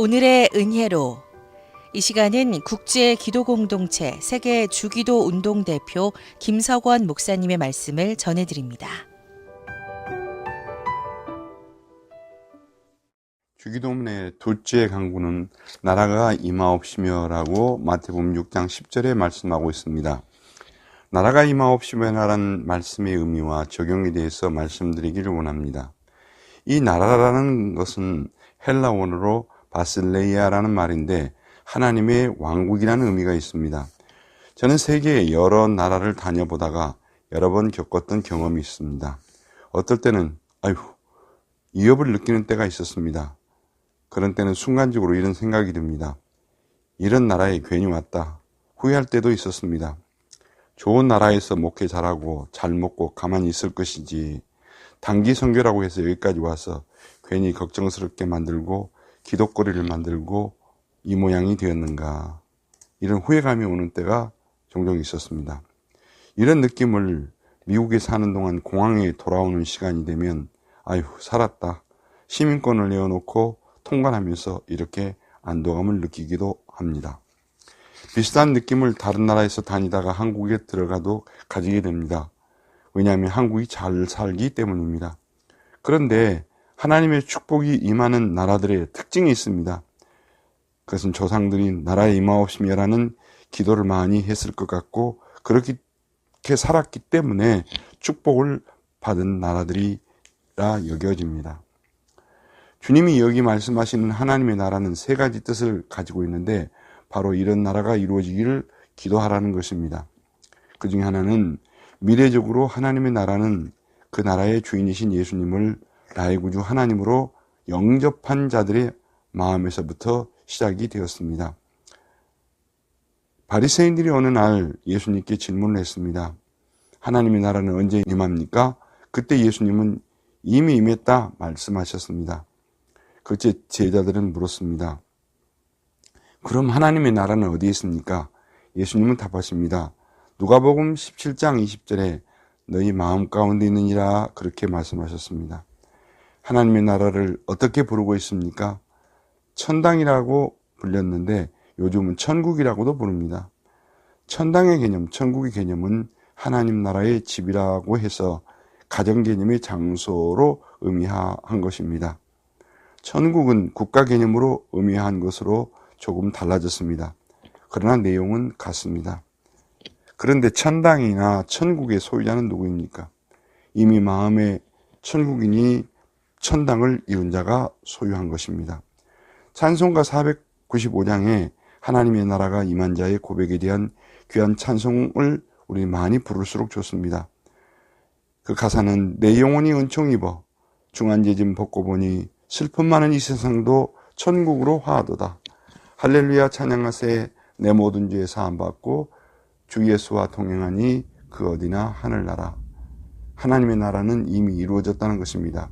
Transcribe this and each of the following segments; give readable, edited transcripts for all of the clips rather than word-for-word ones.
오늘의 은혜로 이 시간은 국제 기도 공동체 세계 주기도 운동 대표 김석원 목사님의 말씀을 전해드립니다. 주기도문의 둘째 강구는 나라가 임하옵시며라고 마태복음 6장 10절에 말씀하고 있습니다. 나라가 임하옵시며라는 말씀의 의미와 적용에 대해서 말씀드리기를 원합니다. 이 나라라는 것은 헬라 원어로 바실레이아라는 말인데 하나님의 왕국이라는 의미가 있습니다. 저는 세계의 여러 나라를 다녀보다가 여러 번 겪었던 경험이 있습니다. 어떨 때는 위협을 느끼는 때가 있었습니다. 그런 때는 순간적으로 이런 생각이 듭니다. 이런 나라에 괜히 왔다. 후회할 때도 있었습니다. 좋은 나라에서 목회 잘하고 잘 먹고 가만히 있을 것이지 단기 선교라고 해서 여기까지 와서 괜히 걱정스럽게 만들고 기독거리를 만들고 이 모양이 되었는가. 이런 후회감이 오는 때가 종종 있었습니다. 이런 느낌을 미국에 사는 동안 공항에 돌아오는 시간이 되면 살았다. 시민권을 내어놓고 통관하면서 이렇게 안도감을 느끼기도 합니다. 비슷한 느낌을 다른 나라에서 다니다가 한국에 들어가도 가지게 됩니다. 왜냐하면 한국이 잘 살기 때문입니다. 그런데 하나님의 축복이 임하는 나라들의 특징이 있습니다. 그것은 조상들이 나라에 임하옵시며라는 기도를 많이 했을 것 같고 그렇게 살았기 때문에 축복을 받은 나라들이라 여겨집니다. 주님이 여기 말씀하시는 하나님의 나라는 세 가지 뜻을 가지고 있는데 바로 이런 나라가 이루어지기를 기도하라는 것입니다. 그 중에 하나는 미래적으로 하나님의 나라는 그 나라의 주인이신 예수님을 나의 구주 하나님으로 영접한 자들의 마음에서부터 시작이 되었습니다. 바리새인들이 어느 날 예수님께 질문을 했습니다. 하나님의 나라는 언제 임합니까? 그때 예수님은 이미 임했다 말씀하셨습니다. 그때 제자들은 물었습니다. 그럼 하나님의 나라는 어디에 있습니까? 예수님은 답하십니다. 누가복음 17장 20절에 너희 마음 가운데 있느니라 그렇게 말씀하셨습니다. 하나님의 나라를 어떻게 부르고 있습니까? 천당이라고 불렸는데 요즘은 천국이라고도 부릅니다. 천당의 개념, 천국의 개념은 하나님 나라의 집이라고 해서 가정 개념의 장소로 의미한 것입니다. 천국은 국가 개념으로 의미한 것으로 조금 달라졌습니다. 그러나 내용은 같습니다. 그런데 천당이나 천국의 소유자는 누구입니까? 이미 마음에 천국이니 천당을 이룬 자가 소유한 것입니다. 찬송가 495장에 하나님의 나라가 임한 자의 고백에 대한 귀한 찬송을 우리 많이 부를수록 좋습니다. 그 가사는 내 영혼이 은총 입어 중한제짐 벗고 보니 슬픔 많은 이 세상도 천국으로 화하도다. 할렐루야 찬양하세 내 모든 죄 사함 받고 주 예수와 동행하니 그 어디나 하늘나라. 하나님의 나라는 이미 이루어졌다는 것입니다.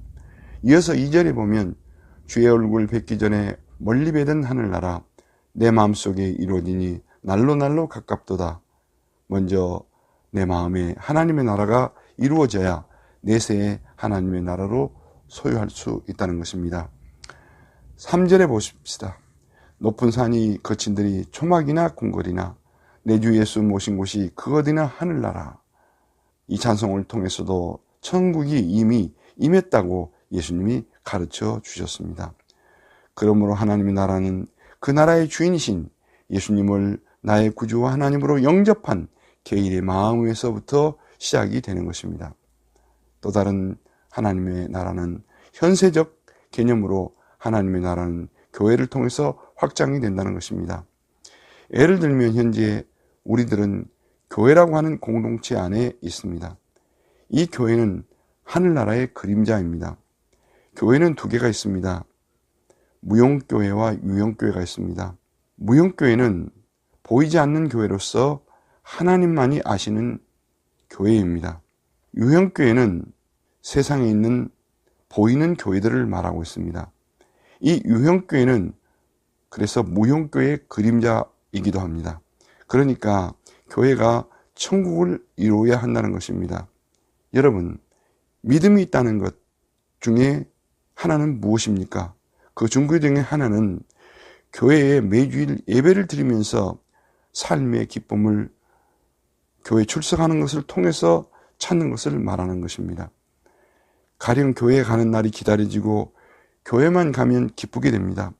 이어서 2절에 보면 주의 얼굴 뵙기 전에 멀리 뵈던 하늘나라 내 마음속에 이루어지니 날로 가깝도다. 먼저 내 마음에 하나님의 나라가 이루어져야 내세에 하나님의 나라로 소유할 수 있다는 것입니다. 3절에 보십시다. 높은 산이 거친들이 초막이나 궁궐이나 내 주 예수 모신 곳이 그 어디나 하늘나라. 이 찬송을 통해서도 천국이 이미 임했다고 예수님이 가르쳐 주셨습니다. 그러므로 하나님의 나라는 그 나라의 주인이신 예수님을 나의 구주와 하나님으로 영접한 개인의 마음에서부터 시작이 되는 것입니다. 또 다른 하나님의 나라는 현세적 개념으로 하나님의 나라는 교회를 통해서 확장이 된다는 것입니다. 예를 들면 현재 우리들은 교회라고 하는 공동체 안에 있습니다. 이 교회는 하늘나라의 그림자입니다. 교회는 두 개가 있습니다. 무용교회와 유형교회가 있습니다. 무용교회는 보이지 않는 교회로서 하나님만이 아시는 교회입니다. 유형교회는 세상에 있는 보이는 교회들을 말하고 있습니다. 이 유형교회는 그래서 무형교회의 그림자이기도 합니다. 그러니까 교회가 천국을 이루어야 한다는 것입니다. 여러분, 믿음이 있다는 것 중에 하나는 무엇입니까? 그 중그 중에 하나는 교회에 매주일 예배를 드리면서 삶의 기쁨을 교회 출석하는 것을 통해서 찾는 것을 말하는 것입니다. 가령 교회에 가는 날이 기다려지고 교회만 가면 기쁘게 됩니다.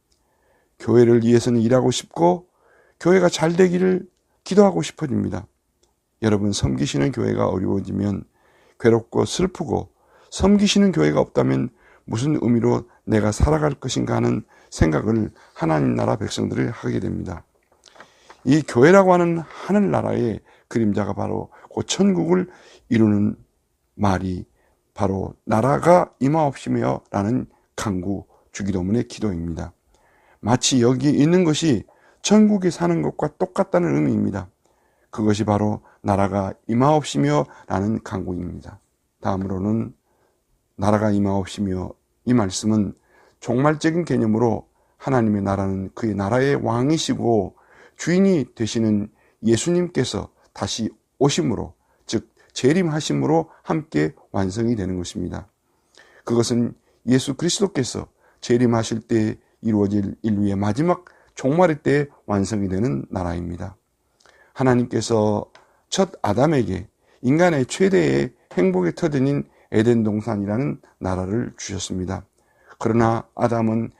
교회를 위해서는 일하고 싶고 교회가 잘 되기를 기도하고 싶어집니다. 여러분, 섬기시는 교회가 어려워지면 괴롭고 슬프고 섬기시는 교회가 없다면 무슨 의미로 내가 살아갈 것인가 하는 생각을 하나님 나라 백성들이 하게 됩니다. 이 교회라고 하는 하늘나라의 그림자가 바로 그 천국을 이루는 말이 바로 나라가 임하옵시며 라는 간구 주기도문의 기도입니다. 마치 여기 있는 것이 천국에 사는 것과 똑같다는 의미입니다. 그것이 바로 나라가 임하옵시며 라는 간구입니다. 다음으로는 나라가 임하옵시며, 이 말씀은 종말적인 개념으로 하나님의 나라는 그의 나라의 왕이시고 주인이 되시는 예수님께서 다시 오심으로, 즉 재림하심으로 함께 완성이 되는 것입니다. 그것은 예수 그리스도께서 재림하실 때 이루어질 인류의 마지막 종말의 때 완성이 되는 나라입니다. 하나님께서 첫 아담에게 인간의 최대의 행복의 터전인 에덴 동산이라는 나라를 주셨습니다. 그러나 아담은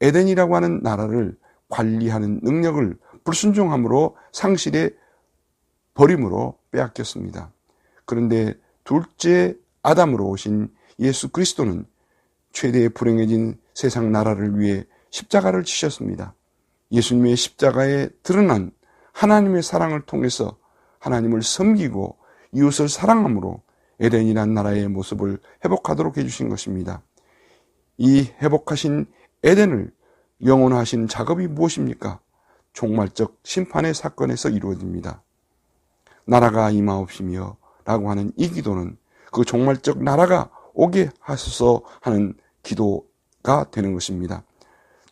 에덴이라고 하는 나라를 관리하는 능력을 불순종함으로 상실해 버림으로 빼앗겼습니다. 그런데 둘째 아담으로 오신 예수 그리스도는 최대의 불행해진 세상 나라를 위해 십자가를 지셨습니다. 예수님의 십자가에 드러난 하나님의 사랑을 통해서 하나님을 섬기고 이웃을 사랑함으로 에덴이란 나라의 모습을 회복하도록 해주신 것입니다. 이 회복하신 에덴을 영원화하신 작업이 무엇입니까? 종말적 심판의 사건에서 이루어집니다. 나라가 임하옵시며 라고 하는 이 기도는 그 종말적 나라가 오게 하소서 하는 기도가 되는 것입니다.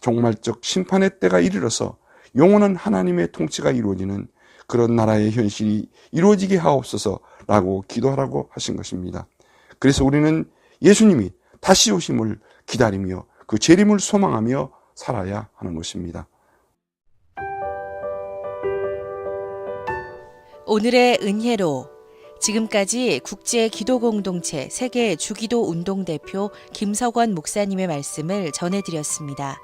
종말적 심판의 때가 이르러서 영원한 하나님의 통치가 이루어지는 그런 나라의 현실이 이루어지게 하옵소서라고 기도하라고 하신 것입니다. 그래서 우리는 예수님이 다시 오심을 기다리며 그 재림을 소망하며 살아야 하는 것입니다. 오늘의 은혜로 지금까지 국제기도공동체 세계 주기도 운동 대표 김석원 목사님의 말씀을 전해드렸습니다.